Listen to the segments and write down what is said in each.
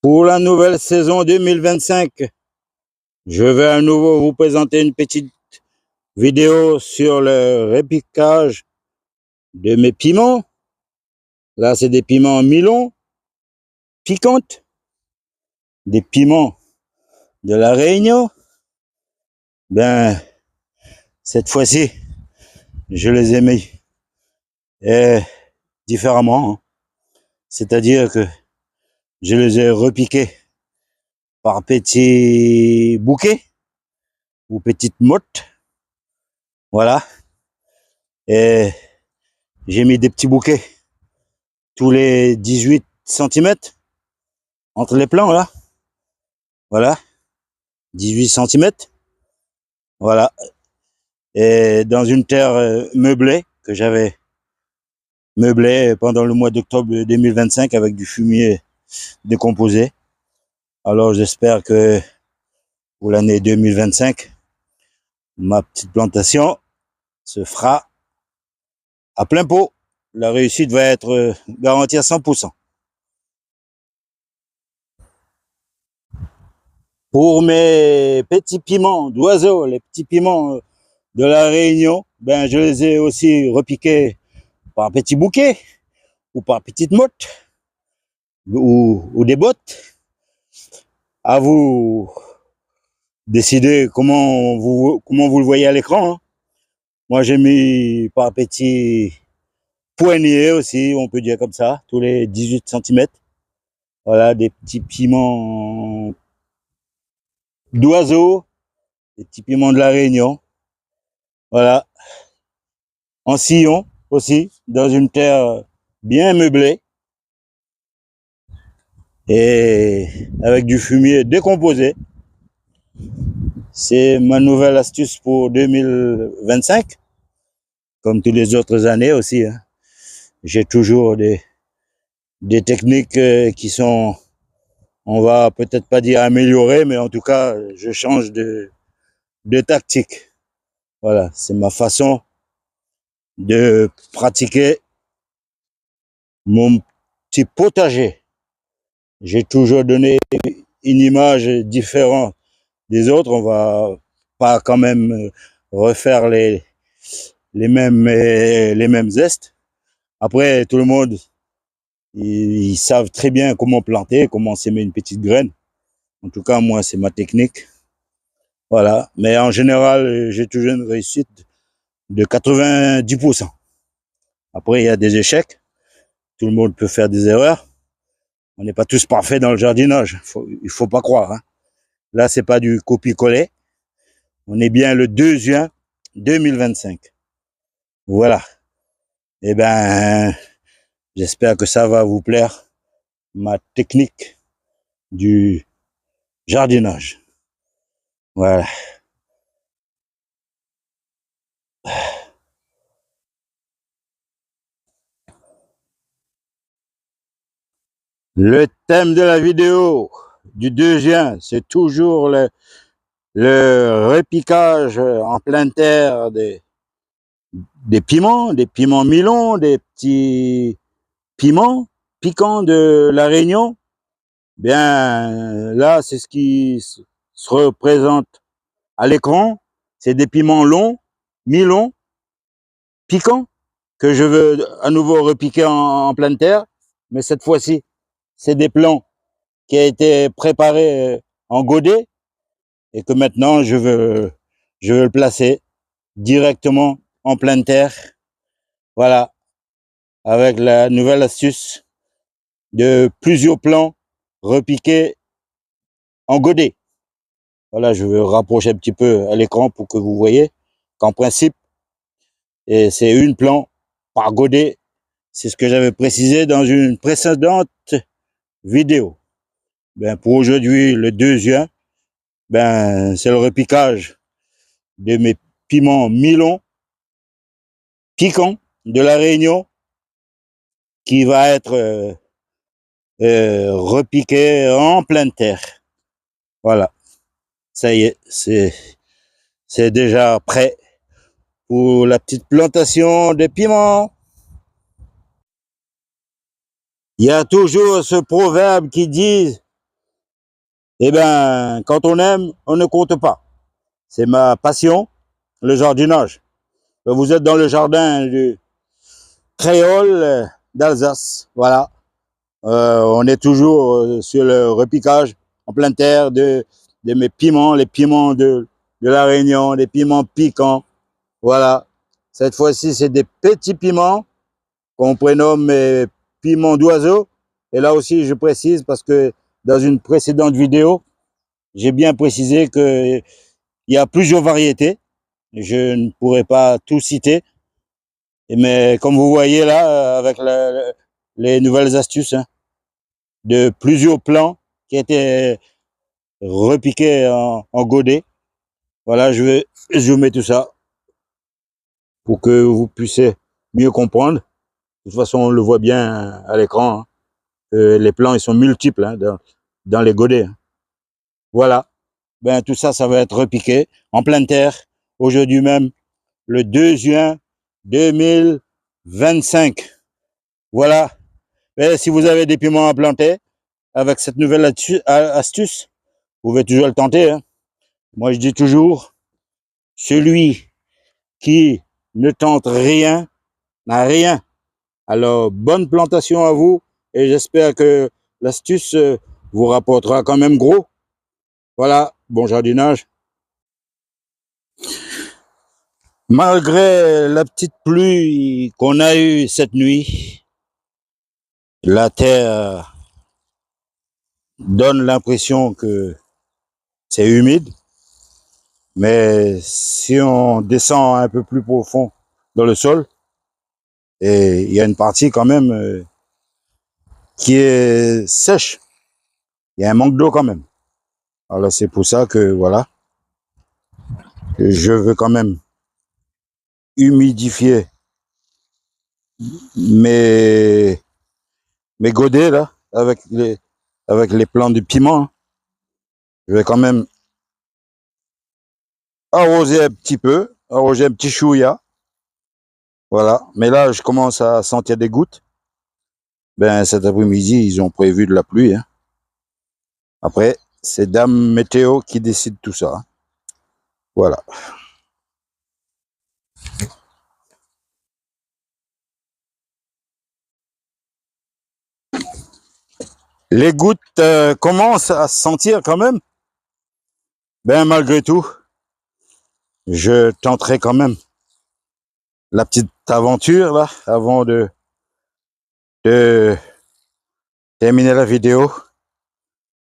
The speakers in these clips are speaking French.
Pour la nouvelle saison 2025, je vais à nouveau vous présenter une petite vidéo sur le repiquage de mes piments. Là, c'est des piments Milon, piquantes, des piments de la Réunion. Ben, cette fois-ci, je les ai mis différemment, hein. C'est-à-dire que je les ai repiqués par petits bouquets ou petites mottes. Voilà. Et j'ai mis des petits bouquets tous les 18 cm entre les plants, là. Voilà. 18 cm. Voilà. Et dans une terre meublée que j'avais meublée pendant le mois d'octobre 2025 avec du fumier décomposé. Alors j'espère que pour l'année 2025, ma petite plantation se fera à plein pot. La réussite va être garantie à 100%. Pour mes petits piments d'oiseau, les petits piments de la Réunion, ben je les ai aussi repiqués par petits bouquets ou par petites mottes ou des bottes. À vous décider comment vous le voyez à l'écran, hein. Moi j'ai mis par petits poignets aussi, on peut dire comme ça, tous les 18 cm. Voilà, des petits piments d'oiseau, des petits piments de la Réunion. Voilà, en sillon aussi, dans une terre bien meublée et avec du fumier décomposé. C'est ma nouvelle astuce pour 2025, comme toutes les autres années aussi, hein. J'ai toujours des techniques qui sont, on va peut-être pas dire améliorées, mais en tout cas, je change de tactique. Voilà, c'est ma façon de pratiquer mon petit potager. J'ai toujours donné une image différente des autres. On va pas quand même refaire les mêmes gestes. Après, tout le monde, ils savent très bien comment planter, comment s'aimer une petite graine. En tout cas, moi, c'est ma technique. Voilà. Mais en général, j'ai toujours une réussite de 90%. Après, il y a des échecs. Tout le monde peut faire des erreurs. On n'est pas tous parfaits dans le jardinage. Il faut pas croire, hein. Là, c'est pas du copier-coller. On est bien le 2 juin 2025. Voilà. Eh ben, j'espère que ça va vous plaire, ma technique du jardinage. Voilà. Le thème de la vidéo du 2 juin, c'est toujours le repiquage en pleine terre des piments Milon, des petits piments piquants de la Réunion. Bien, là, c'est ce qui se représente à l'écran. C'est des piments longs, mi-longs, piquants, que je veux à nouveau repiquer en pleine terre. Mais cette fois-ci, c'est des plants qui ont été préparés en godet et que maintenant, je veux le placer directement en pleine terre. Voilà, avec la nouvelle astuce de plusieurs plants repiqués en godet. Voilà, je vais rapprocher un petit peu à l'écran pour que vous voyez qu'en principe, c'est une plante par godet. C'est ce que j'avais précisé dans une précédente vidéo. Ben, pour aujourd'hui, le 2 juin, ben, c'est le repiquage de mes piments Milon piquants de la Réunion qui va être repiqué en pleine terre. Voilà, ça y est, c'est déjà prêt pour la petite plantation de piments. Il y a toujours ce proverbe qui dit Eh ben, quand on aime, on ne compte pas. C'est ma passion, le jardinage. Vous êtes dans le jardin du créole d'Alsace. Voilà. On est toujours sur le repiquage en pleine terre de mes piments, les piments de la Réunion, des piments piquants. Voilà. Cette fois-ci, c'est des petits piments qu'on prénomme piments d'oiseau. Et là aussi, je précise parce que dans une précédente vidéo, j'ai bien précisé qu'il y a plusieurs variétés. Je ne pourrais pas tout citer. Mais comme vous voyez là, avec les nouvelles astuces, hein, de plusieurs plants qui étaient repiqués en godet. Voilà, je vais zoomer tout ça pour que vous puissiez mieux comprendre. De toute façon, on le voit bien à l'écran. Hein, les plants, ils sont multiples hein, dans les godets. Hein. Voilà. Ben, tout ça, ça va être repiqué en pleine terre. Aujourd'hui même, le 2 juin 2025. Voilà. Et si vous avez des piments à planter, avec cette nouvelle astuce, vous pouvez toujours le tenter. Hein. Moi, je dis toujours, celui qui ne tente rien n'a rien. Alors, bonne plantation à vous et j'espère que l'astuce vous rapportera quand même gros. Voilà, bon jardinage. Malgré la petite pluie qu'on a eue cette nuit, la terre donne l'impression que c'est humide. Mais si on descend un peu plus profond dans le sol, et il y a une partie quand même qui est sèche. Il y a un manque d'eau quand même. Alors c'est pour ça que voilà, je veux quand même humidifier mes godets là avec les plants de piment. Hein. Je vais quand même arroser un petit peu, arroser un petit chouïa. Voilà. Mais là, je commence à sentir des gouttes. Ben cet après-midi, ils ont prévu de la pluie. Hein. Après, c'est Dame Météo qui décide tout ça. Hein. Voilà. Les gouttes commencent à se sentir quand même. Ben malgré tout, je tenterai quand même la petite aventure là avant de terminer la vidéo.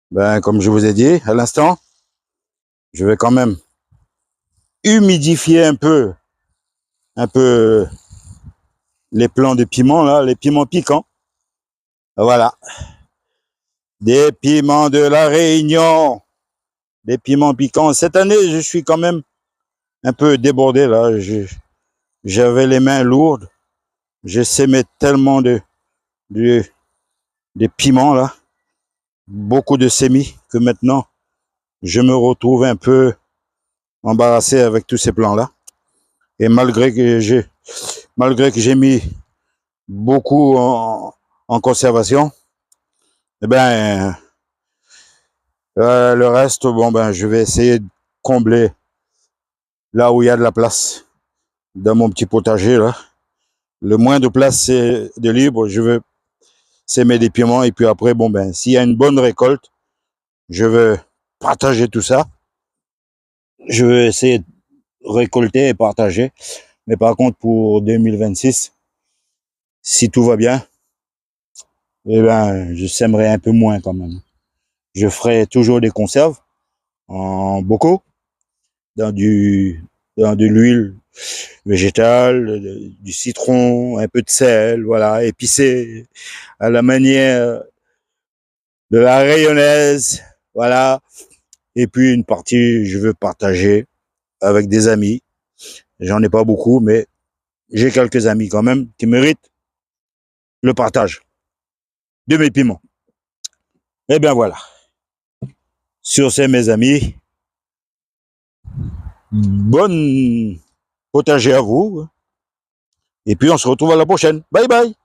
Ben comme je vous ai dit à l'instant, je vais quand même humidifier un peu les plants de piment là, les piments piquants. Voilà, des piments de la Réunion, des piments piquants. Cette année, je suis quand même un peu débordé là. J'avais les mains lourdes. J'ai sémé tellement de piments là, beaucoup de semis que maintenant je me retrouve un peu embarrassé avec tous ces plants là. Et malgré que j'ai mis beaucoup en conservation, eh ben le reste, bon ben je vais essayer de combler là où il y a de la place dans mon petit potager là. Le moins de place c'est de libre, je veux s'aimer des piments et puis après bon ben s'il y a une bonne récolte, je veux partager tout ça. Je veux essayer de récolter et partager. Mais par contre pour 2026, si tout va bien, eh ben je sèmerai un peu moins quand même. Je ferai toujours des conserves en bocaux, dans de l'huile végétale, du citron, un peu de sel, voilà, épicé à la manière de la rayonnaise, voilà. Et puis une partie, je veux partager avec des amis. J'en ai pas beaucoup, mais j'ai quelques amis quand même qui méritent le partage de mes piments. Eh bien voilà. Sur ce, mes amis, bonne potager à vous. Et puis on se retrouve à la prochaine. Bye bye.